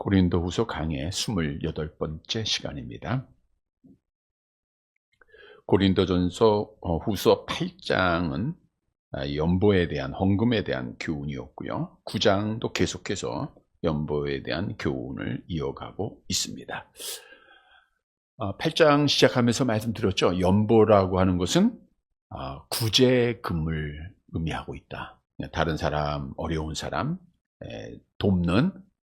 고린도후서 강의 28번째 시간입니다. 고린도전서 후서 8장은 연보에 대한 헌금에 대한 교훈이었고요. 9장도 계속해서 연보에 대한 교훈을 이어가고 있습니다. 8장 시작하면서 말씀드렸죠. 연보라고 하는 것은 구제금을 의미하고 있다. 다른 사람, 어려운 사람 돕는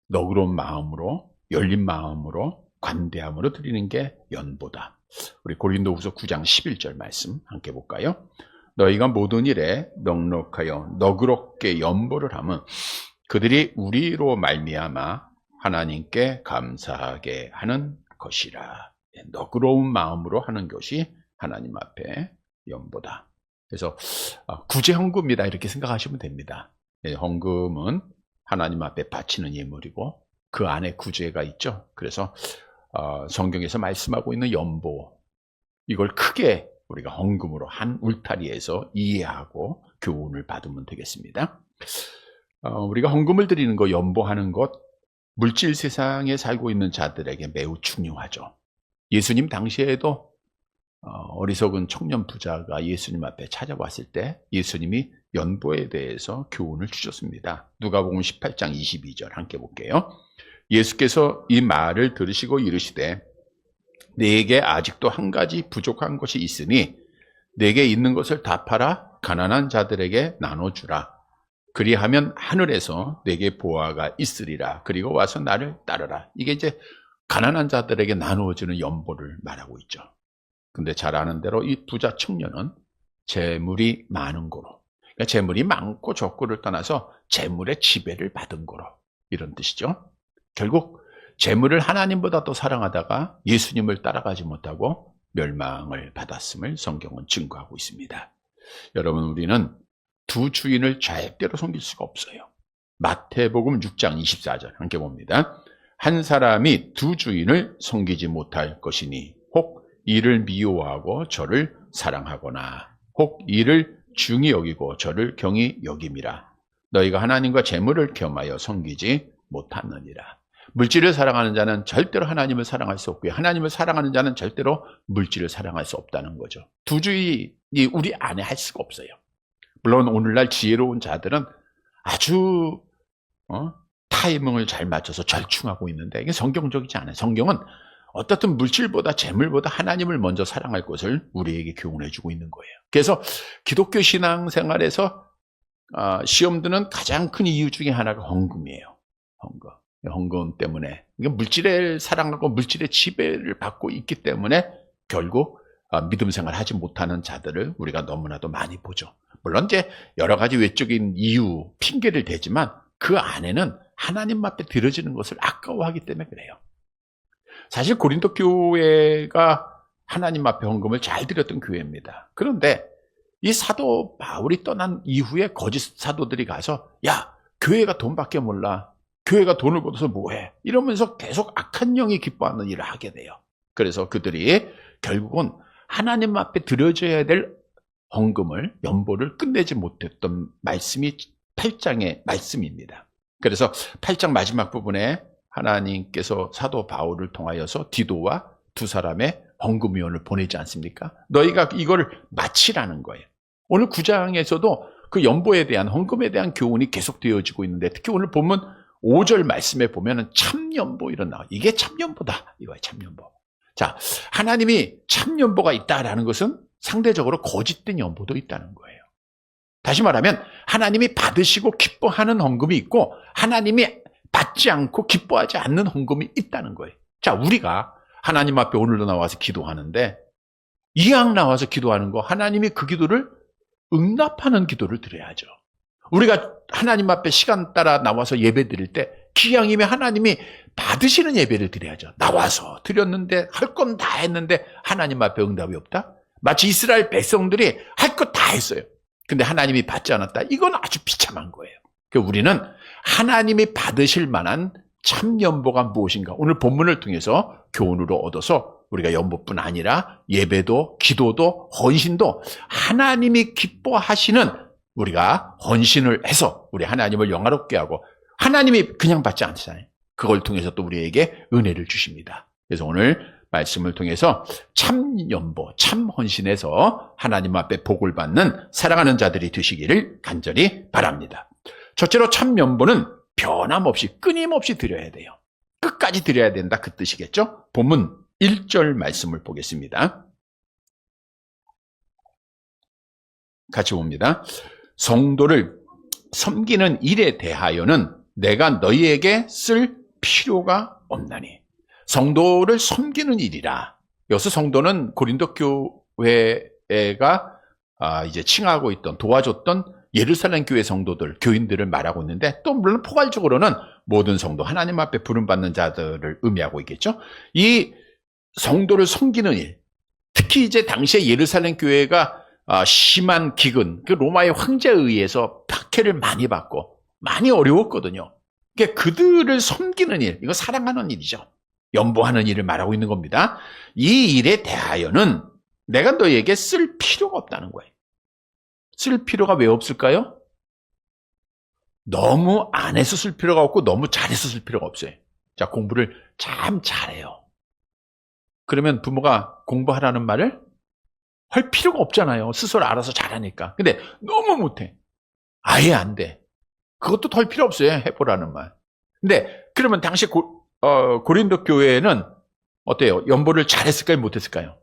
너그러운 마음으로, 열린 마음으로, 관대함으로 드리는 게 연보다. 우리 고린도후서 9장 11절 말씀 함께 볼까요? 너희가 모든 일에 넉넉하여 너그럽게 연보를 하면 그들이 우리로 말미암아 하나님께 감사하게 하는 것이라. 너그러운 마음으로 하는 것이 하나님 앞에 연보다. 그래서 구제헌금이다 이렇게 생각하시면 됩니다. 헌금은 하나님 앞에 바치는 예물이고 그 안에 구제가 있죠. 그래서 성경에서 말씀하고 있는 연보, 이걸 크게 우리가 헌금으로 한 울타리에서 이해하고 교훈을 받으면 되겠습니다. 우리가 헌금을 드리는 것, 연보하는 것, 물질 세상에 살고 있는 자들에게 매우 중요하죠. 예수님 당시에도 어리석은 청년 부자가 예수님 앞에 찾아왔을 때 예수님이 연보에 대해서 교훈을 주셨습니다. 누가복음 18장 22절 함께 볼게요. 예수께서 이 말을 들으시고 이르시되 네게 아직도 한 가지 부족한 것이 있으니 네게 있는 것을 다 팔아 가난한 자들에게 나눠주라. 그리하면 하늘에서 네게 보화가 있으리라. 그리고 와서 나를 따르라. 이게 이제 가난한 자들에게 나누어지는 연보를 말하고 있죠. 근데 잘 아는 대로 이 부자 청년은 재물이 많은 거로, 그러니까 재물이 많고 적고를 떠나서 재물의 지배를 받은 거로, 이런 뜻이죠. 결국 재물을 하나님보다 더 사랑하다가 예수님을 따라가지 못하고 멸망을 받았음을 성경은 증거하고 있습니다. 여러분, 우리는 두 주인을 절대로 섬길 수가 없어요. 마태복음 6장 24절 함께 봅니다. 한 사람이 두 주인을 섬기지 못할 것이니 혹 이를 미워하고 저를 사랑하거나 혹 이를 중히 여기고 저를 경히 여김이라. 너희가 하나님과 재물을 겸하여 섬기지 못하느니라. 물질을 사랑하는 자는 절대로 하나님을 사랑할 수 없고요. 하나님을 사랑하는 자는 절대로 물질을 사랑할 수 없다는 거죠. 두 주인이 우리 안에 할 수가 없어요. 물론 오늘날 지혜로운 자들은 아주 타이밍을 잘 맞춰서 절충하고 있는데 이게 성경적이지 않아요. 성경은 어떻든 물질보다 재물보다 하나님을 먼저 사랑할 것을 우리에게 교훈해 주고 있는 거예요. 그래서 기독교 신앙생활에서 시험 드는 가장 큰 이유 중에 하나가 헌금이에요. 헌금 때문에 물질을 사랑하고 물질의 지배를 받고 있기 때문에 결국 믿음 생활을 하지 못하는 자들을 우리가 너무나도 많이 보죠. 물론 이제 여러 가지 외적인 이유, 핑계를 대지만 그 안에는 하나님 앞에 드려지는 것을 아까워하기 때문에 그래요. 사실 고린도 교회가 하나님 앞에 헌금을 잘 드렸던 교회입니다. 그런데 이 사도 바울이 떠난 이후에 거짓 사도들이 가서 야, 교회가 돈밖에 몰라. 교회가 돈을 걷어서 뭐해? 이러면서 계속 악한 영이 기뻐하는 일을 하게 돼요. 그래서 그들이 결국은 하나님 앞에 드려져야 될 헌금을, 연보를 끝내지 못했던 말씀이 8장의 말씀입니다. 그래서 8장 마지막 부분에 하나님께서 사도 바울을 통하여서 디도와 두 사람의 헌금위원을 보내지 않습니까? 너희가 이걸 마치라는 거예요. 오늘 9장에서도 그 연보에 대한, 헌금에 대한 교훈이 계속되어지고 있는데 특히 오늘 보면 5절 말씀에 보면은 참연보 이런 나와요. 이게 참연보다. 이거예요, 참연보. 자, 하나님이 참연보가 있다라는 것은 상대적으로 거짓된 연보도 있다는 거예요. 다시 말하면 하나님이 받으시고 기뻐하는 헌금이 있고 하나님이 받지 않고 기뻐하지 않는 헌금이 있다는 거예요. 자, 우리가 하나님 앞에 오늘도 나와서 기도하는데 이왕 나와서 기도하는 거 하나님이 그 기도를 응답하는 기도를 드려야죠. 우리가 하나님 앞에 시간 따라 나와서 예배 드릴 때 기왕이면 하나님이 받으시는 예배를 드려야죠. 나와서 드렸는데 할 건 다 했는데 하나님 앞에 응답이 없다? 마치 이스라엘 백성들이 할 것 다 했어요. 근데 하나님이 받지 않았다? 이건 아주 비참한 거예요. 그러니까 우리는 하나님이 받으실 만한 참 연보가 무엇인가? 오늘 본문을 통해서 교훈으로 얻어서 우리가 연보뿐 아니라 예배도, 기도도, 헌신도 하나님이 기뻐하시는 우리가 헌신을 해서 우리 하나님을 영화롭게 하고 하나님이 그냥 받지 않잖아요. 그걸 통해서 또 우리에게 은혜를 주십니다. 그래서 오늘 말씀을 통해서 참 연보, 참 헌신해서 하나님 앞에 복을 받는 사랑하는 자들이 되시기를 간절히 바랍니다. 첫째로 참 연보는 변함없이 끊임없이 드려야 돼요. 끝까지 드려야 된다, 그 뜻이겠죠? 본문 1절 말씀을 보겠습니다. 같이 봅니다. 성도를 섬기는 일에 대하여는 내가 너희에게 쓸 필요가 없나니. 성도를 섬기는 일이라. 여기서 성도는 고린도 교회가 이제 칭하고 있던, 도와줬던 예루살렘 교회 성도들, 교인들을 말하고 있는데, 또 물론 포괄적으로는 모든 성도, 하나님 앞에 부름받는 자들을 의미하고 있겠죠. 이 성도를 섬기는 일, 특히 이제 당시에 예루살렘 교회가 심한 기근, 그 로마의 황제에 의해서 박해를 많이 받고 많이 어려웠거든요. 그러니까 그들을 섬기는 일, 이거 사랑하는 일이죠. 연보하는 일을 말하고 있는 겁니다. 이 일에 대하여는 내가 너에게 쓸 필요가 없다는 거예요. 쓸 필요가 왜 없을까요? 너무 안 해서 쓸 필요가 없고 너무 잘해서 쓸 필요가 없어요. 자, 공부를 참 잘해요. 그러면 부모가 공부하라는 말을 할 필요가 없잖아요. 스스로 알아서 잘하니까. 근데 너무 못해. 아예 안 돼. 그것도 더 할 필요 없어요. 해보라는 말. 근데 그러면 당시 고린도 교회는 어때요? 연보를 잘했을까요? 못했을까요?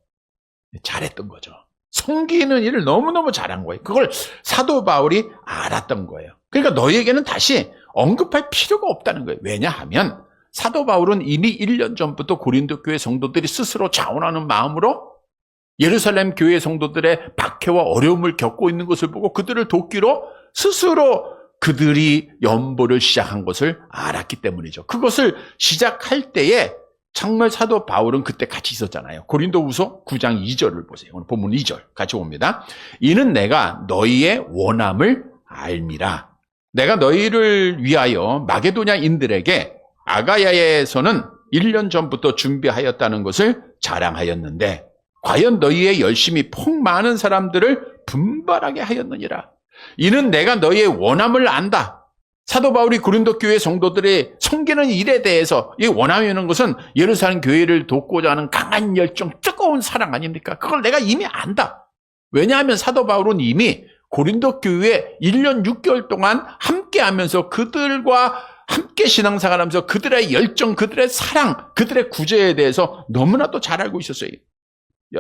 잘했던 거죠. 섬기는 일을 너무너무 잘한 거예요. 그걸 사도 바울이 알았던 거예요. 그러니까 너희에게는 다시 언급할 필요가 없다는 거예요. 왜냐하면 사도 바울은 이미 1년 전부터 고린도 교회 성도들이 스스로 자원하는 마음으로 예루살렘 교회 성도들의 박해와 어려움을 겪고 있는 것을 보고 그들을 돕기로 스스로 그들이 연보를 시작한 것을 알았기 때문이죠. 그것을 시작할 때에 정말 사도 바울은 그때 같이 있었잖아요. 고린도후서 9장 2절을 보세요. 오늘 본문 2절 같이 봅니다. 이는 내가 너희의 원함을 알미라. 내가 너희를 위하여 마게도냐인들에게 아가야에서는 1년 전부터 준비하였다는 것을 자랑하였는데 과연 너희의 열심히 폭 많은 사람들을 분발하게 하였느니라. 이는 내가 너희의 원함을 안다. 사도 바울이 고린도 교회 성도들의 섬기는 일에 대해서, 이 원함이라는 것은 예루살렘 교회를 돕고자 하는 강한 열정, 뜨거운 사랑 아닙니까? 그걸 내가 이미 안다. 왜냐하면 사도 바울은 이미 고린도 교회에 1년 6개월 동안 함께하면서 그들과 함께 신앙생활하면서 그들의 열정, 그들의 사랑, 그들의 구제에 대해서 너무나도 잘 알고 있었어요.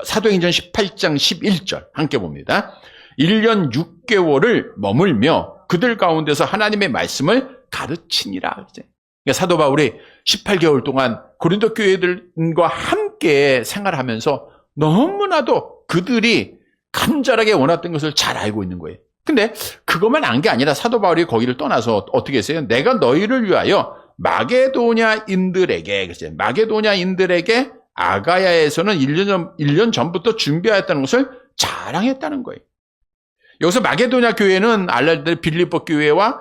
사도행전 18장 11절 함께 봅니다. 1년 6개월을 머물며 그들 가운데서 하나님의 말씀을 가르치니라. 그러니까 사도 바울이 18개월 동안 고린도 교회들과 함께 생활하면서 너무나도 그들이 간절하게 원했던 것을 잘 알고 있는 거예요. 근데 그것만 안 게 아니라 사도 바울이 거기를 떠나서 어떻게 했어요? 내가 너희를 위하여 마게도냐인들에게, 그랬어요. 마게도냐인들에게 아가야에서는 1년 전부터 준비하였다는 것을 자랑했다는 거예요. 여기서 마게도냐 교회는 알라데 빌립보 교회와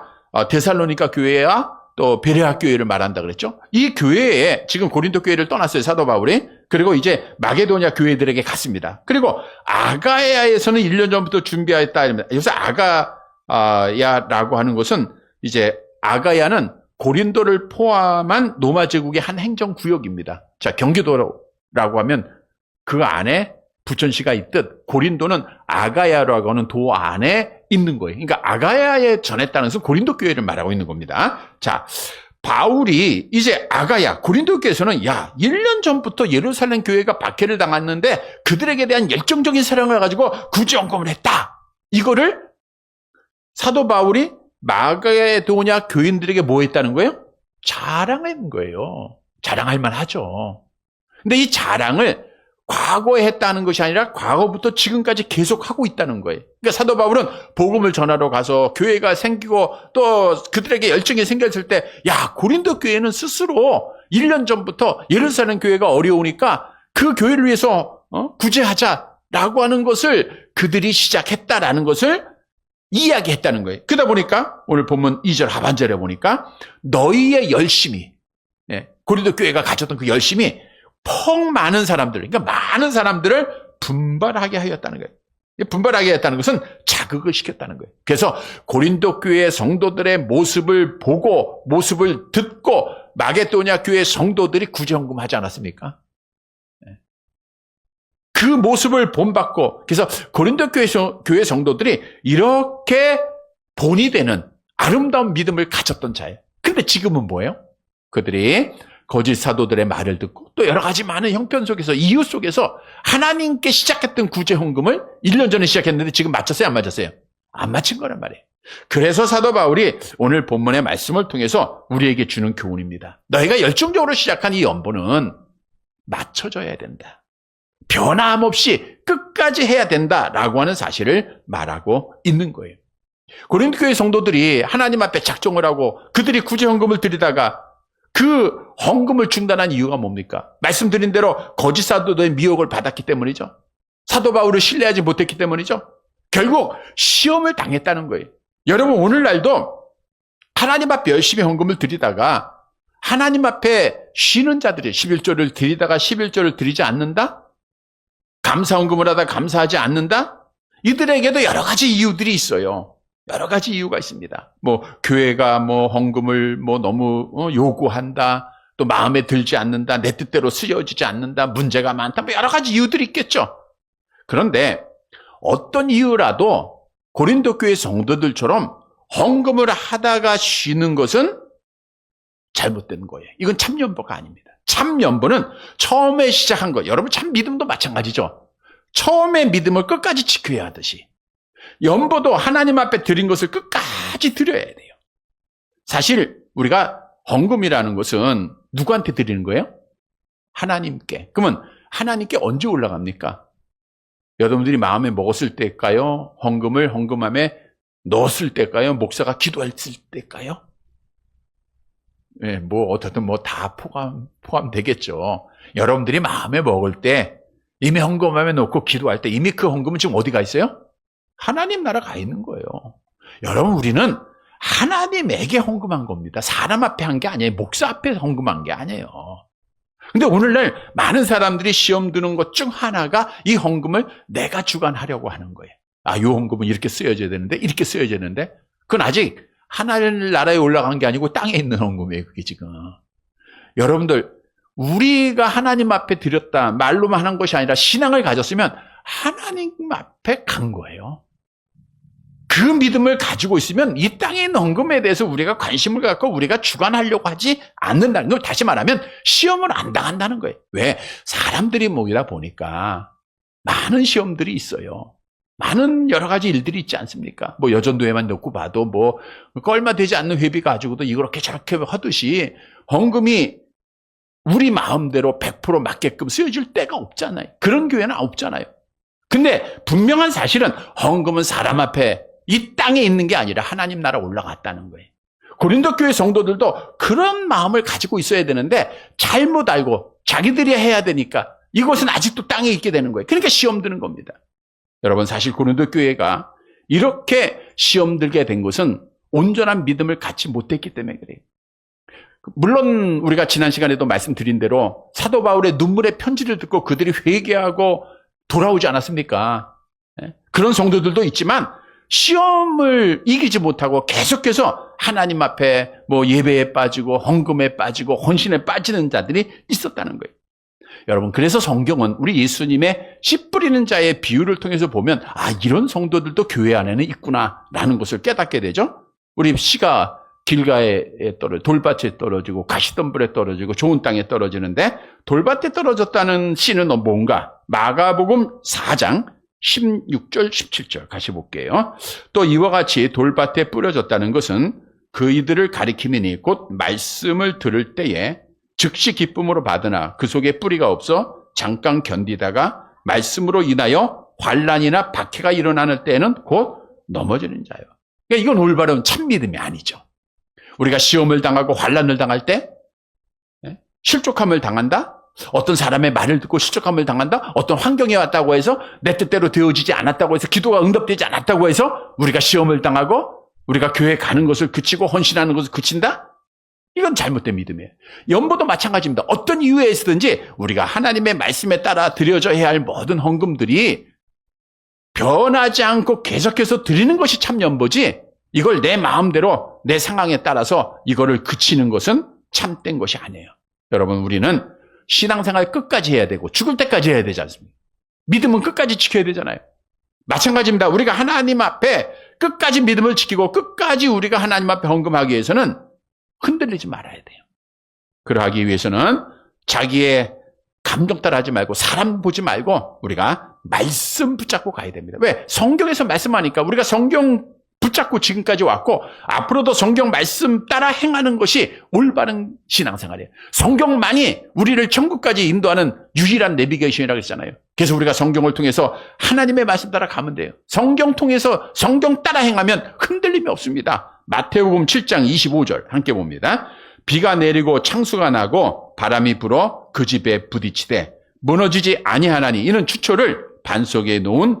데살로니가 교회와 또 베레아 교회를 말한다 그랬죠. 이 교회에 지금 고린도 교회를 떠났어요, 사도 바울이. 그리고 이제 마게도냐 교회들에게 갔습니다. 그리고 아가야에서는 1년 전부터 준비하였다. 여기서 아가야라고 하는 것은 이제 아가야는 고린도를 포함한 로마 제국의 한 행정구역입니다. 자, 경기도라고 하면 그 안에 부천시가 있듯 고린도는 아가야라고 하는 도 안에 있는 거예요. 그러니까 아가야에 전했다는 것은 고린도 교회를 말하고 있는 겁니다. 자, 바울이 이제 아가야, 고린도 교회에서는 1년 전부터 예루살렘 교회가 박해를 당했는데 그들에게 대한 열정적인 사랑을 가지고 구제원금을 했다. 이거를 사도 바울이 마게도냐 교인들에게 뭐 했다는 거예요? 자랑한 거예요. 자랑할 만하죠. 근데 이 자랑을 과거에 했다는 것이 아니라 과거부터 지금까지 계속하고 있다는 거예요. 그러니까 사도 바울은 복음을 전하러 가서 교회가 생기고 또 그들에게 열정이 생겼을 때 고린도 교회는 스스로 1년 전부터 예루살렘 교회가 어려우니까 그 교회를 위해서 구제하자라고 하는 것을 그들이 시작했다라는 것을 이야기했다는 거예요. 그러다 보니까 오늘 본문 2절 하반절에 보니까 너희의 열심이, 고린도 교회가 가졌던 그 열심이 폭 많은 사람들, 그러니까 많은 사람들을 분발하게 하였다는 거예요. 분발하게 했다는 것은 자극을 시켰다는 거예요. 그래서 고린도 교회 성도들의 모습을 보고, 모습을 듣고, 마게도냐 교회 성도들이 구제헌금 하지 않았습니까? 그 모습을 본받고, 그래서 고린도 교회 성도들이 이렇게 본이 되는 아름다운 믿음을 가졌던 자예요. 근데 지금은 뭐예요? 그들이 거짓 사도들의 말을 듣고 또 여러 가지 많은 형편 속에서, 이유 속에서 하나님께 시작했던 구제헌금을 1년 전에 시작했는데 지금 맞췄어요? 안 맞췄어요? 안 맞힌 거란 말이에요. 그래서 사도 바울이 오늘 본문의 말씀을 통해서 우리에게 주는 교훈입니다. 너희가 열정적으로 시작한 이 연보는 맞춰져야 된다. 변함없이 끝까지 해야 된다라고 하는 사실을 말하고 있는 거예요. 고린도 교회 성도들이 하나님 앞에 작정을 하고 그들이 구제헌금을 드리다가 그 헌금을 중단한 이유가 뭡니까? 말씀드린 대로 거짓 사도들의 미혹을 받았기 때문이죠. 사도 바울을 신뢰하지 못했기 때문이죠. 결국 시험을 당했다는 거예요. 여러분, 오늘날도 하나님 앞에 열심히 헌금을 드리다가 하나님 앞에 쉬는 자들이 11조를 드리다가 11조를 드리지 않는다? 감사헌금을 하다 감사하지 않는다? 이들에게도 여러 가지 이유들이 있어요. 여러 가지 이유가 있습니다. 교회가 헌금을 너무 요구한다. 또 마음에 들지 않는다. 내 뜻대로 쓰여지지 않는다. 문제가 많다. 여러 가지 이유들이 있겠죠. 그런데 어떤 이유라도 고린도 교회 성도들처럼 헌금을 하다가 쉬는 것은 잘못된 거예요. 이건 참연보가 아닙니다. 참연보는 처음에 시작한 거. 여러분, 참 믿음도 마찬가지죠. 처음에 믿음을 끝까지 지켜야 하듯이 연보도 하나님 앞에 드린 것을 끝까지 드려야 돼요. 사실 우리가 헌금이라는 것은 누구한테 드리는 거예요? 하나님께. 그러면 하나님께 언제 올라갑니까? 여러분들이 마음에 먹었을 때일까요? 헌금을 헌금함에 넣었을 때일까요? 목사가 기도했을 때일까요? 어떻든 다 포함되겠죠. 여러분들이 마음에 먹을 때, 이미 헌금함에 넣고 기도할 때, 이미 그 헌금은 지금 어디 가 있어요? 하나님 나라 가 있는 거예요. 여러분, 우리는 하나님에게 헌금한 겁니다. 사람 앞에 한 게 아니에요. 목사 앞에 헌금한 게 아니에요. 근데 오늘날 많은 사람들이 시험 드는 것 중 하나가 이 헌금을 내가 주관하려고 하는 거예요. 이 헌금은 이렇게 쓰여져야 되는데, 이렇게 쓰여져야 되는데, 그건 아직 하나님 나라에 올라간 게 아니고 땅에 있는 헌금이에요, 그게 지금. 여러분들, 우리가 하나님 앞에 드렸다, 말로만 한 것이 아니라 신앙을 가졌으면 하나님 앞에 간 거예요. 그 믿음을 가지고 있으면 이 땅에 있는 헌금에 대해서 우리가 관심을 갖고 우리가 주관하려고 하지 않는다는 걸, 다시 말하면 시험을 안 당한다는 거예요. 왜? 사람들이 모이다 보니까 많은 시험들이 있어요. 많은 여러 가지 일들이 있지 않습니까? 여전도에만 놓고 봐도 얼마 되지 않는 회비 가지고도 이렇게 저렇게 하듯이 헌금이 우리 마음대로 100% 맞게끔 쓰여질 때가 없잖아요. 그런 교회는 없잖아요. 근데 분명한 사실은 헌금은 사람 앞에 이 땅에 있는 게 아니라 하나님 나라 올라갔다는 거예요. 고린도 교회 성도들도 그런 마음을 가지고 있어야 되는데 잘못 알고 자기들이 해야 되니까 이것은 아직도 땅에 있게 되는 거예요. 그러니까 시험 드는 겁니다. 여러분, 사실 고린도 교회가 이렇게 시험 들게 된 것은 온전한 믿음을 갖지 못했기 때문에 그래요. 물론 우리가 지난 시간에도 말씀드린 대로 사도 바울의 눈물의 편지를 듣고 그들이 회개하고 돌아오지 않았습니까? 그런 성도들도 있지만 시험을 이기지 못하고 계속해서 하나님 앞에 예배에 빠지고 헌금에 빠지고 헌신에 빠지는 자들이 있었다는 거예요. 여러분, 그래서 성경은 우리 예수님의 씨 뿌리는 자의 비유를 통해서 보면 이런 성도들도 교회 안에는 있구나라는 것을 깨닫게 되죠. 우리 씨가 길가에 돌밭에 떨어지고 가시덤불에 떨어지고 좋은 땅에 떨어지는데, 돌밭에 떨어졌다는 씨는 뭔가? 마가복음 4장 16절 17절 같이 볼게요. 또 이와 같이 돌밭에 뿌려졌다는 것은 그이들을 가리킴이니 곧 말씀을 들을 때에 즉시 기쁨으로 받으나 그 속에 뿌리가 없어 잠깐 견디다가 말씀으로 인하여 환난이나 박해가 일어나는 때에는 곧 넘어지는 자예요. 그러니까 이건 올바른 참 믿음이 아니죠. 우리가 시험을 당하고 환난을 당할 때, 실족함을 당한다? 어떤 사람의 말을 듣고 실족함을 당한다? 어떤 환경이 왔다고 해서 내 뜻대로 되어지지 않았다고 해서 기도가 응답되지 않았다고 해서 우리가 시험을 당하고 우리가 교회 가는 것을 그치고 헌신하는 것을 그친다? 이건 잘못된 믿음이에요. 연보도 마찬가지입니다. 어떤 이유에서든지 우리가 하나님의 말씀에 따라 드려져야 할 모든 헌금들이 변하지 않고 계속해서 드리는 것이 참 연보지, 이걸 내 마음대로 내 상황에 따라서 이거를 그치는 것은 참된 것이 아니에요. 여러분, 우리는 신앙생활 끝까지 해야 되고 죽을 때까지 해야 되지 않습니까? 믿음은 끝까지 지켜야 되잖아요. 마찬가지입니다. 우리가 하나님 앞에 끝까지 믿음을 지키고 끝까지 우리가 하나님 앞에 헌금하기 위해서는 흔들리지 말아야 돼요. 그러하기 위해서는 자기의 감정 따라 하지 말고 사람 보지 말고 우리가 말씀 붙잡고 가야 됩니다. 왜? 성경에서 말씀하니까 우리가 성경 붙잡고 지금까지 왔고 앞으로도 성경 말씀 따라 행하는 것이 올바른 신앙생활이에요. 성경만이 우리를 천국까지 인도하는 유일한 내비게이션이라고 했잖아요. 그래서 우리가 성경을 통해서 하나님의 말씀 따라 가면 돼요. 성경 통해서 성경 따라 행하면 흔들림이 없습니다. 마태복음 7장 25절 함께 봅니다. 비가 내리고 창수가 나고 바람이 불어 그 집에 부딪히되 무너지지 아니하나니 이는 추초를 반석에 놓은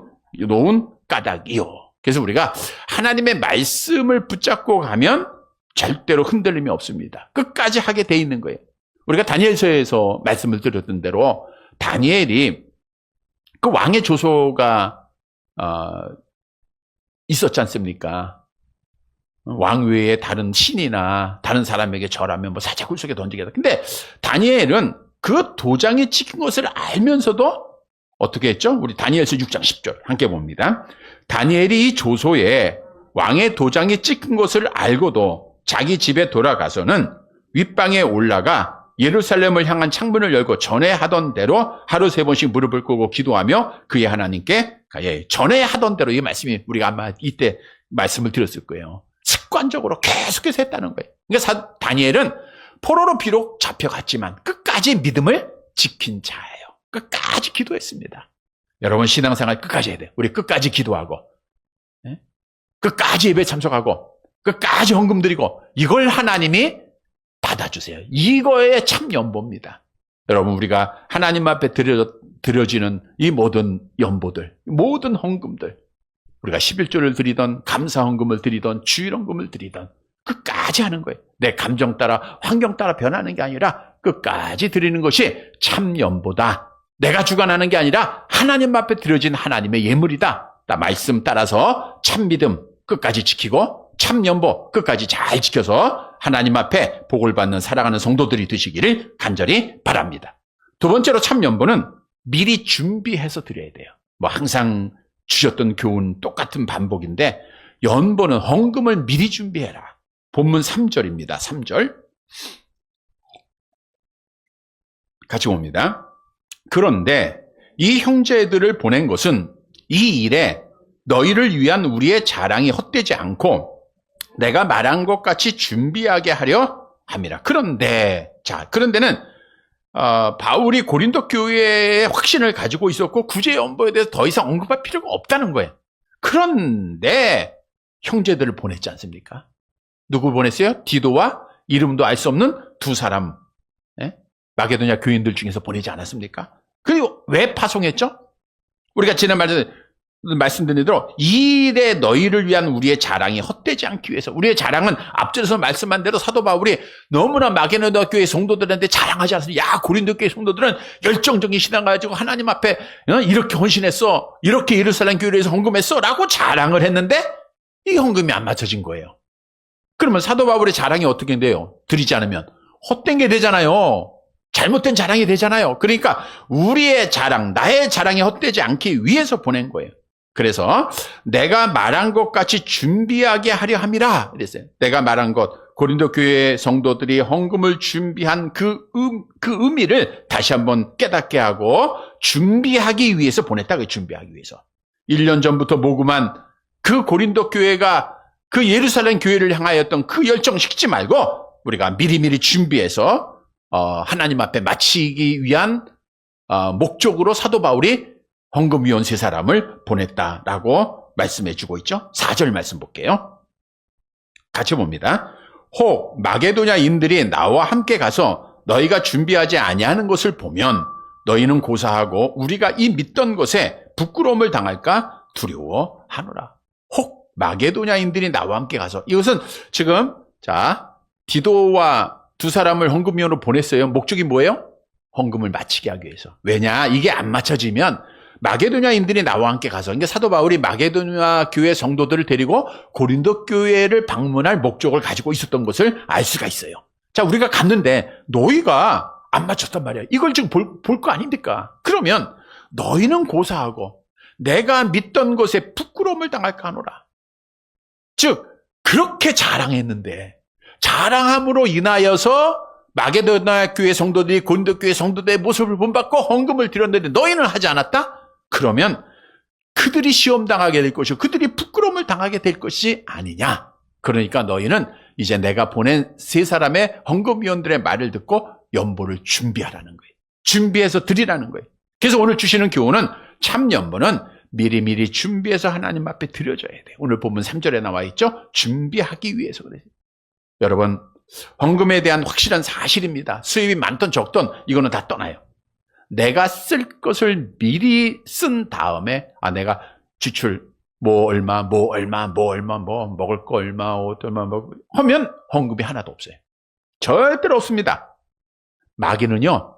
까닭이요. 그래서 우리가 하나님의 말씀을 붙잡고 가면 절대로 흔들림이 없습니다. 끝까지 하게 돼 있는 거예요. 우리가 다니엘서에서 말씀을 드렸던 대로 다니엘이 그 왕의 조소가 있었지 않습니까? 왕 외에 다른 신이나 다른 사람에게 절하면 뭐 사자굴 속에 던지게 하다. 근데 다니엘은 그 도장에 찍힌 것을 알면서도 어떻게 했죠? 우리 다니엘서 6장 10절 함께 봅니다. 다니엘이 이 조소에 왕의 도장이 찍힌 것을 알고도 자기 집에 돌아가서는 윗방에 올라가 예루살렘을 향한 창문을 열고 전에 하던 대로 하루 3번씩 무릎을 꿇고 기도하며 그의 하나님께 전에 하던 대로 이 말씀이 우리가 아마 이때 말씀을 드렸을 거예요. 습관적으로 계속해서 했다는 거예요. 그러니까 다니엘은 포로로 비록 잡혀갔지만 끝까지 믿음을 지킨 자예요. 끝까지 기도했습니다. 여러분 신앙생활 끝까지 해야 돼요. 우리 끝까지 기도하고 끝까지 예배 참석하고 끝까지 헌금 드리고 이걸 하나님이 받아주세요. 이거에 참 연보입니다. 여러분 우리가 하나님 앞에 드려지는 이 모든 연보들, 모든 헌금들 우리가 11조를 드리던 감사 헌금을 드리던 주일 헌금을 드리던 끝까지 하는 거예요. 내 감정 따라 환경 따라 변하는 게 아니라 끝까지 드리는 것이 참 연보다. 내가 주관하는 게 아니라 하나님 앞에 드려진 하나님의 예물이다. 말씀 따라서 참 믿음 끝까지 지키고 참 연보 끝까지 잘 지켜서 하나님 앞에 복을 받는 살아가는 성도들이 되시기를 간절히 바랍니다. 두 번째로 참 연보는 미리 준비해서 드려야 돼요. 뭐 항상 주셨던 교훈 똑같은 반복인데 연보는 헌금을 미리 준비해라. 본문 3절입니다. 3절 같이 봅니다. 그런데 이 형제들을 보낸 것은 이 일에 너희를 위한 우리의 자랑이 헛되지 않고 내가 말한 것 같이 준비하게 하려 함이라. 그런데는 바울이 고린도 교회의 확신을 가지고 있었고 구제 연보에 대해서 더 이상 언급할 필요가 없다는 거예요. 그런데 형제들을 보냈지 않습니까? 누구 보냈어요? 디도와 이름도 알 수 없는 두 사람, 마게도냐 교인들 중에서 보내지 않았습니까? 그리고 왜 파송했죠? 우리가 지난번에 말씀드린 대로 이 일에 너희를 위한 우리의 자랑이 헛되지 않기 위해서 우리의 자랑은 앞전에서 말씀한 대로 사도 바울이 너무나 마게도냐 교회 성도들한테 자랑하지 않습니까? 야 고린도 교회 성도들은 열정적인 신앙 가지고 하나님 앞에 이렇게 헌신했어, 이렇게 예루살렘 교회를 위해서 헌금했어 라고 자랑을 했는데 이 헌금이 안 맞춰진 거예요. 그러면 사도 바울의 자랑이 어떻게 돼요? 드리지 않으면 헛된 게 되잖아요. 잘못된 자랑이 되잖아요. 그러니까 우리의 자랑, 나의 자랑이 헛되지 않기 위해서 보낸 거예요. 그래서 내가 말한 것 같이 준비하게 하려 함이라 이랬어요. 내가 말한 것, 고린도 교회 성도들이 헌금을 준비한 그 의미를 다시 한번 깨닫게 하고 준비하기 위해서 보냈다. 준비하기 위해서. 1년 전부터 모금한 그 고린도 교회가 그 예루살렘 교회를 향하였던 그 열정 식지 말고 우리가 미리미리 준비해서 하나님 앞에 마치기 위한 목적으로 사도 바울이 헌금위원 3사람을 보냈다라고 말씀해 주고 있죠. 4절 말씀 볼게요. 같이 봅니다. 혹 마게도냐인들이 나와 함께 가서 너희가 준비하지 아니하는 것을 보면 너희는 고사하고 우리가 이 믿던 것에 부끄러움을 당할까 두려워하노라. 혹 마게도냐인들이 나와 함께 가서, 이것은 지금 디도와 두 사람을 헌금위원으로 보냈어요. 목적이 뭐예요? 헌금을 마치게 하기 위해서. 왜냐? 이게 안 맞춰지면 마게도냐인들이 나와 함께 가서, 그러니까 사도 바울이 마게도냐 교회 성도들을 데리고 고린도 교회를 방문할 목적을 가지고 있었던 것을 알 수가 있어요. 자, 우리가 갔는데 너희가 안 맞췄단 말이야. 이걸 지금 볼 거 아닙니까? 그러면 너희는 고사하고 내가 믿던 것에 부끄러움을 당할까 하노라. 즉 그렇게 자랑했는데 자랑함으로 인하여서 마게도냐 교회 성도들이 고린도 교회 성도들의 모습을 본받고 헌금을 드렸는데 너희는 하지 않았다? 그러면 그들이 시험당하게 될 것이고 그들이 부끄러움을 당하게 될 것이 아니냐. 그러니까 너희는 이제 내가 보낸 세 사람의 헌금위원들의 말을 듣고 연보를 준비하라는 거예요. 준비해서 드리라는 거예요. 그래서 오늘 주시는 교훈은 참 연보는 미리미리 준비해서 하나님 앞에 드려져야 돼요. 오늘 본문 3절에 나와 있죠. 준비하기 위해서 그래요. 여러분, 헌금에 대한 확실한 사실입니다. 수입이 많든 적든 이거는 다 떠나요. 내가 쓸 것을 미리 쓴 다음에 내가 지출 얼마 먹을 거 얼마 옷 얼마 하면 헌금이 하나도 없어요. 절대로 없습니다. 마귀는요,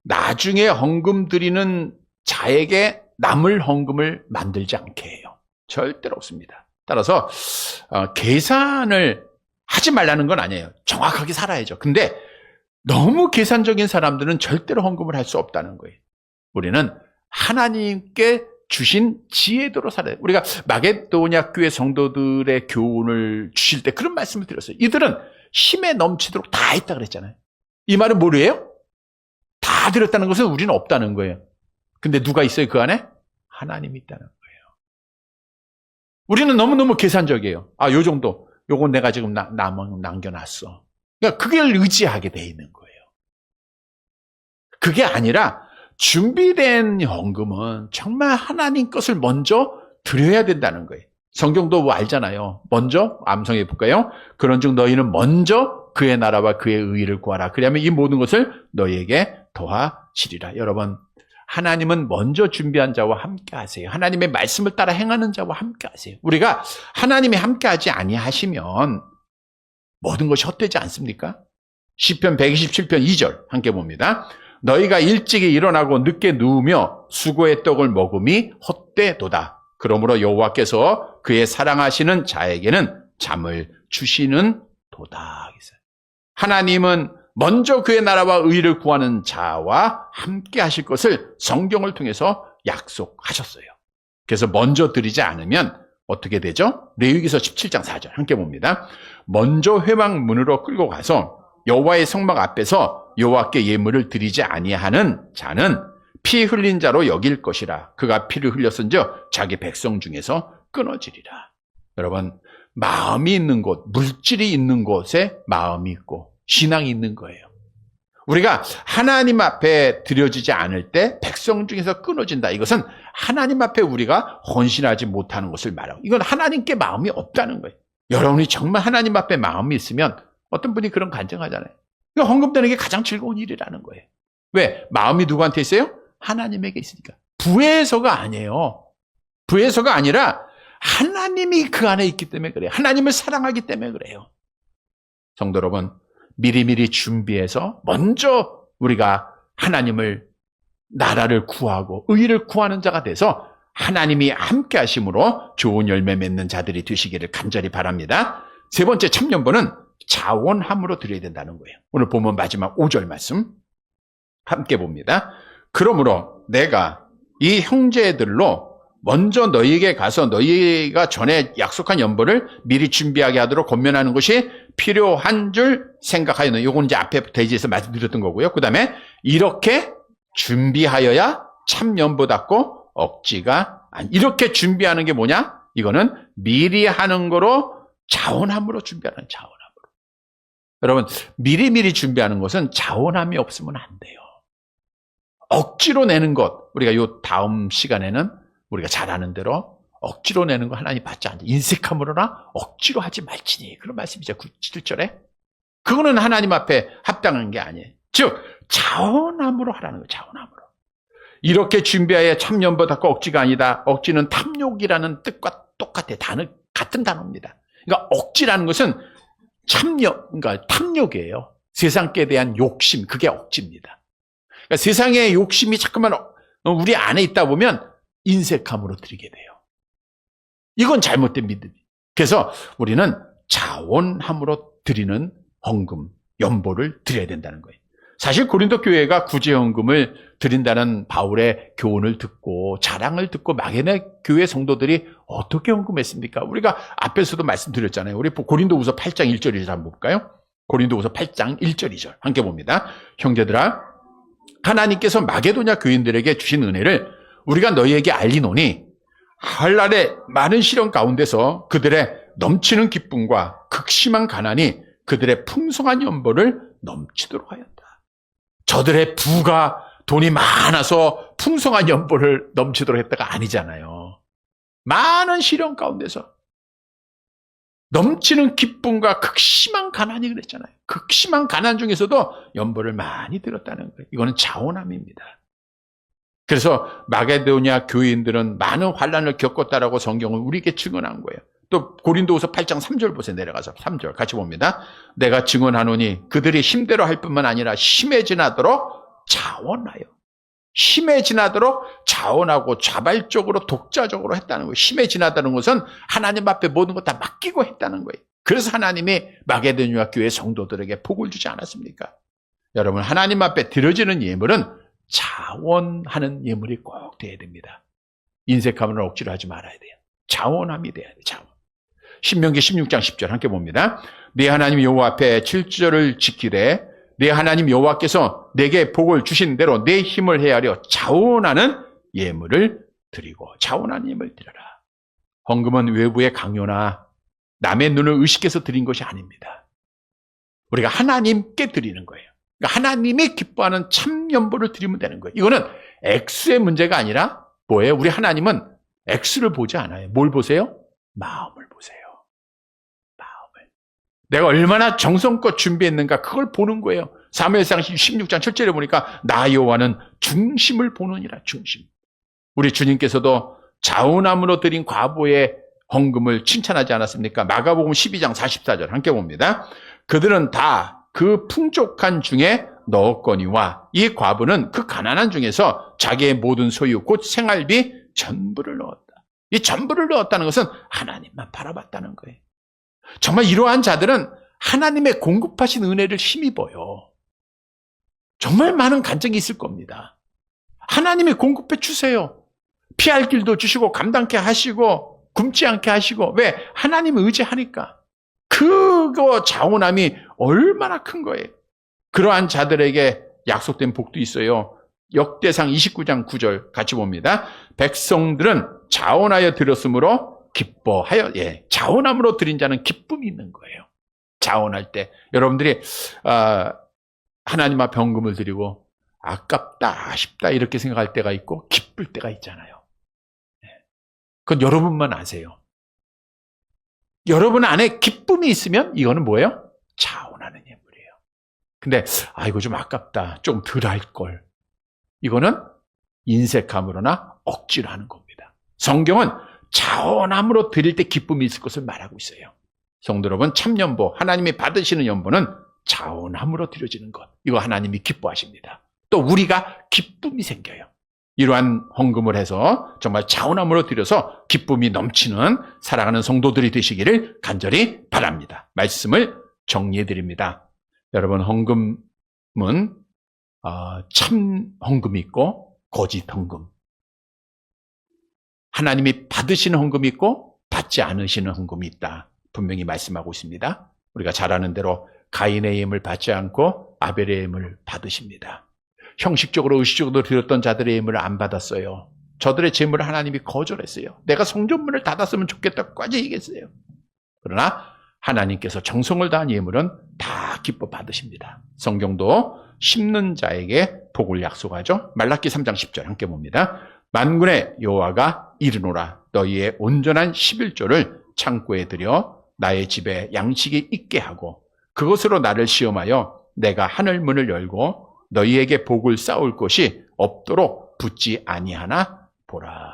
나중에 헌금 드리는 자에게 남을 헌금을 만들지 않게 해요. 절대로 없습니다. 따라서 계산을 하지 말라는 건 아니에요. 정확하게 살아야죠. 근데 너무 계산적인 사람들은 절대로 헌금을 할 수 없다는 거예요. 우리는 하나님께 주신 지혜대로 살아야 돼요. 우리가 마게도냐 교회 성도들의 교훈을 주실 때 그런 말씀을 드렸어요. 이들은 힘에 넘치도록 다 했다 그랬잖아요. 이 말은 뭐예요? 다 드렸다는 것은 우리는 없다는 거예요. 근데 누가 있어요 그 안에? 하나님이 있다는 거예요. 우리는 너무너무 계산적이에요. 요 정도. 요건 내가 지금 남겨놨어. 그러니까 그걸 의지하게 돼 있는 거예요. 그게 아니라 준비된 헌금은 정말 하나님 것을 먼저 드려야 된다는 거예요. 성경도 뭐 알잖아요. 먼저 암송해 볼까요? 그런즉 너희는 먼저 그의 나라와 그의 의의를 구하라. 그리하면 이 모든 것을 너희에게 더하시리라. 여러분, 하나님은 먼저 준비한 자와 함께 하세요. 하나님의 말씀을 따라 행하는 자와 함께 하세요. 우리가 하나님이 함께 하지 아니하시면 모든 것이 헛되지 않습니까? 시편 127편 2절 함께 봅니다. 너희가 일찍이 일어나고 늦게 누우며 수고의 떡을 먹음이 헛되도다. 그러므로 여호와께서 그의 사랑하시는 자에게는 잠을 주시는 도다. 하나님은 먼저 그의 나라와 의를 구하는 자와 함께 하실 것을 성경을 통해서 약속하셨어요. 그래서 먼저 드리지 않으면 어떻게 되죠? 레위기서 17장 4절 함께 봅니다. 먼저 회막문으로 끌고 가서 여호와의 성막 앞에서 여호와께 예물을 드리지 아니하는 자는 피 흘린 자로 여길 것이라. 그가 피를 흘렸은즉 자기 백성 중에서 끊어지리라. 여러분, 마음이 있는 곳, 물질이 있는 곳에 마음이 있고 신앙이 있는 거예요. 우리가 하나님 앞에 드려지지 않을 때 백성 중에서 끊어진다. 이것은 하나님 앞에 우리가 헌신하지 못하는 것을 말하고, 이건 하나님께 마음이 없다는 거예요. 여러분이 정말 하나님 앞에 마음이 있으면 어떤 분이 그런 간증하잖아요. 이거 헌금 드리는 게 가장 즐거운 일이라는 거예요. 왜? 마음이 누구한테 있어요? 하나님에게 있으니까. 부에서가 아니에요. 부에서가 아니라 하나님이 그 안에 있기 때문에 그래요. 하나님을 사랑하기 때문에 그래요. 성도 여러분, 미리미리 준비해서 먼저 우리가 하나님을, 나라를 구하고 의를 구하는 자가 돼서 하나님이 함께 하심으로 좋은 열매 맺는 자들이 되시기를 간절히 바랍니다. 세 번째 참연보는 자원함으로 드려야 된다는 거예요. 오늘 보면 마지막 5절 말씀 함께 봅니다. 그러므로 내가 이 형제들로 먼저 너희에게 가서 너희가 전에 약속한 연보를 미리 준비하게 하도록 권면하는 것이 필요한 줄 생각하여는, 요건 이제 앞에 대지에서 말씀드렸던 거고요. 그 다음에 이렇게 준비하여야 참 연보답고 억지가 아니. 이렇게 준비하는 게 뭐냐? 이거는 미리 하는 거로 자원함으로 준비하는, 자원함으로. 여러분, 미리미리 준비하는 것은 자원함이 없으면 안 돼요. 억지로 내는 것, 우리가 요 다음 시간에는 우리가 잘 아는 대로 억지로 내는 거 하나님 받지 않는다. 인색함으로나 억지로 하지 말지니. 그런 말씀이죠. 7절에. 그거는 하나님 앞에 합당한 게 아니에요. 즉 자원함으로 하라는 거예요. 자원함으로. 이렇게 준비하여 참 연보답고 억지가 아니다. 억지는 탐욕이라는 뜻과 똑같아. 같은 단어입니다. 그러니까 억지라는 것은 그러니까 탐욕이에요. 세상에 대한 욕심, 그게 억지입니다. 그러니까 세상의 욕심이 자꾸만 우리 안에 있다 보면 인색함으로 드리게 돼요. 이건 잘못된 믿음이에요. 그래서 우리는 자원함으로 드리는 헌금, 연보를 드려야 된다는 거예요. 사실 고린도 교회가 구제헌금을 드린다는 바울의 교훈을 듣고 자랑을 듣고 마게네 교회 성도들이 어떻게 헌금했습니까? 우리가 앞에서도 말씀드렸잖아요. 우리 고린도후서 8장 1절을 한번 볼까요? 고린도후서 8장 1절 2절 함께 봅니다. 형제들아, 하나님께서 마게도냐 교인들에게 주신 은혜를 우리가 너희에게 알리노니 한날의 많은 시련 가운데서 그들의 넘치는 기쁨과 극심한 가난이 그들의 풍성한 연보를 넘치도록 하였다. 저들의 부가 돈이 많아서 풍성한 연보를 넘치도록 했다가 아니잖아요. 많은 시련 가운데서 넘치는 기쁨과 극심한 가난이 그랬잖아요. 극심한 가난 중에서도 연보를 많이 들었다는 거예요. 이거는 자원함입니다. 그래서 마게도냐 교인들은 많은 환난을 겪었다라고 성경은 우리에게 증언한 거예요. 또 고린도후서 8장 3절 보세요. 내려가서 3절 같이 봅니다. 내가 증언하노니 그들이 힘대로 할 뿐만 아니라 심해 지나도록 자원하여, 심해 지나도록 자원하고 자발적으로 독자적으로 했다는 거예요. 심해 지나다는 것은 하나님 앞에 모든 것 다 맡기고 했다는 거예요. 그래서 하나님이 마게도냐 교회 성도들에게 복을 주지 않았습니까? 여러분, 하나님 앞에 드려지는 예물은 자원하는 예물이 꼭 돼야 됩니다. 인색함을 억지로 하지 말아야 돼요. 자원함이 돼야 돼요. 자원. 신명기 16장 10절 함께 봅니다. 네 하나님 여호와 앞에 7절을 지키되 네 하나님 여호와께서 내게 복을 주신 대로 내 힘을 헤아려 자원하는 예물을 드리고, 자원하는 예물을 드려라. 헌금은 외부의 강요나 남의 눈을 의식해서 드린 것이 아닙니다. 우리가 하나님께 드리는 거예요. 그러니까 하나님이 기뻐하는 참 연보를 드리면 되는 거예요. 이거는 액수의 문제가 아니라 뭐예요? 우리 하나님은 액수를 보지 않아요. 뭘 보세요? 마음을 보세요. 마음을. 내가 얼마나 정성껏 준비했는가 그걸 보는 거예요. 사무엘상 16장 7절에 보니까 나 여호와는 중심을 보느니라. 중심. 우리 주님께서도 자원함으로 드린 과부의 헌금을 칭찬하지 않았습니까? 마가복음 12장 44절 함께 봅니다. 그들은 다 그 풍족한 중에 넣었거니와 이 과부는 그 가난한 중에서 자기의 모든 소유 곧 생활비 전부를 넣었다. 이 전부를 넣었다는 것은 하나님만 바라봤다는 거예요. 정말 이러한 자들은 하나님의 공급하신 은혜를 힘입어요. 정말 많은 간증이 있을 겁니다. 하나님이 공급해 주세요. 피할 길도 주시고 감당케 하시고 굶지 않게 하시고. 왜? 하나님을 의지하니까. 그거 자원함이 얼마나 큰 거예요. 그러한 자들에게 약속된 복도 있어요. 역대상 29장 9절 같이 봅니다. 백성들은 자원하여 드렸으므로 기뻐하여, 자원함으로 드린 자는 기쁨이 있는 거예요. 자원할 때 여러분들이 하나님 앞에 헌금을 드리고 아깝다, 아쉽다 이렇게 생각할 때가 있고 기쁠 때가 있잖아요. 그건 여러분만 아세요. 여러분 안에 기쁨이 있으면 이거는 뭐예요? 자원하는 예물이에요. 근데 이거 좀 아깝다, 좀 덜 할 걸. 이거는 인색함으로나 억지로 하는 겁니다. 성경은 자원함으로 드릴 때 기쁨이 있을 것을 말하고 있어요. 성도 여러분, 참연보, 하나님이 받으시는 연보는 자원함으로 드려지는 것. 이거 하나님이 기뻐하십니다. 또 우리가 기쁨이 생겨요. 이러한 헌금을 해서 정말 자원함으로 드려서 기쁨이 넘치는 사랑하는 성도들이 되시기를 간절히 바랍니다. 말씀을 정리해 드립니다. 여러분, 헌금은 참 헌금이 있고 거짓 헌금, 하나님이 받으시는 헌금이 있고 받지 않으시는 헌금이 있다. 분명히 말씀하고 있습니다. 우리가 잘 아는 대로 가인의 예물을 받지 않고 아벨의 예물을 받으십니다. 형식적으로 의식적으로 드렸던 자들의 예물을 안 받았어요. 저들의 재물을 하나님이 거절했어요. 내가 성전문을 닫았으면 좋겠다고까지 얘기했어요. 그러나 하나님께서 정성을 다한 예물은 다 기뻐 받으십니다. 성경도 심는 자에게 복을 약속하죠. 말라기 3장 10절 함께 봅니다. 만군의 여호와가 이르노라. 너희의 온전한 11조를 창고에 들여 나의 집에 양식이 있게 하고 그것으로 나를 시험하여 내가 하늘 문을 열고 너희에게 복을 쌓을 것이 없도록 붙지 아니하나 보라.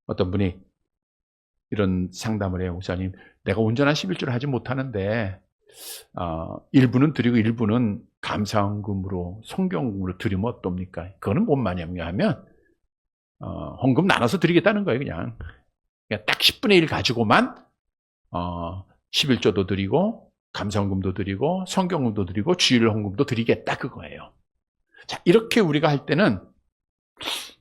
어떤 분이 이런 상담을 해요. 목사님, 내가 온전한 11조를 하지 못하는데 일부는 드리고 일부는 감사헌금으로 성경으로 드리면 어떻습니까? 그거는 뭔 말이냐 하면 헌금 나눠서 드리겠다는 거예요. 그냥 딱 10분의 1 가지고만 11조도 드리고 감사헌금도 드리고 성경헌금도 드리고 주일 헌금도 드리겠다 그거예요. 자, 이렇게 우리가 할 때는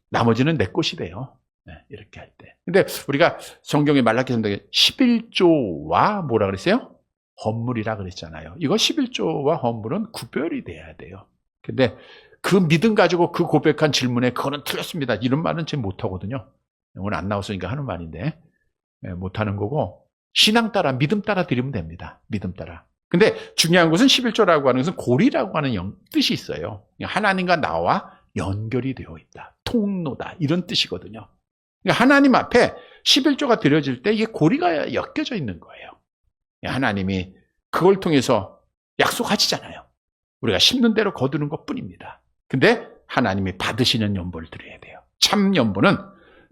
나머지는 내 것이 돼요. 네, 이렇게 할 때. 근데 우리가 성경에 말라기 전에 11조와 뭐라 그랬어요? 헌물이라 그랬잖아요. 이거 11조와 헌물은 구별이 돼야 돼요. 근데 그 믿음 가지고 그 고백한 질문에 그거는 틀렸습니다. 이런 말은 제 못하거든요. 오늘 안 나왔으니까 하는 말인데 못하는 거고 신앙 따라 믿음 따라 드리면 됩니다. 믿음 따라. 근데 중요한 것은 11조라고 하는 것은 고리라고 하는 뜻이 있어요. 하나님과 나와 연결이 되어 있다. 통로다. 이런 뜻이거든요. 그러니까 하나님 앞에 11조가 드려질 때 이게 고리가 엮여져 있는 거예요. 하나님이 그걸 통해서 약속하시잖아요. 우리가 심는 대로 거두는 것뿐입니다. 근데 하나님이 받으시는 연보를 드려야 돼요. 참 연보는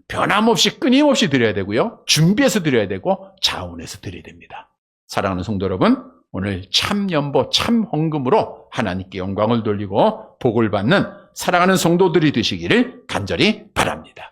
변함없이 끊임없이 드려야 되고요. 준비해서 드려야 되고 자원해서 드려야 됩니다. 사랑하는 성도 여러분, 오늘 참 연보, 참 헌금으로 하나님께 영광을 돌리고 복을 받는 사랑하는 성도들이 되시기를 간절히 바랍니다.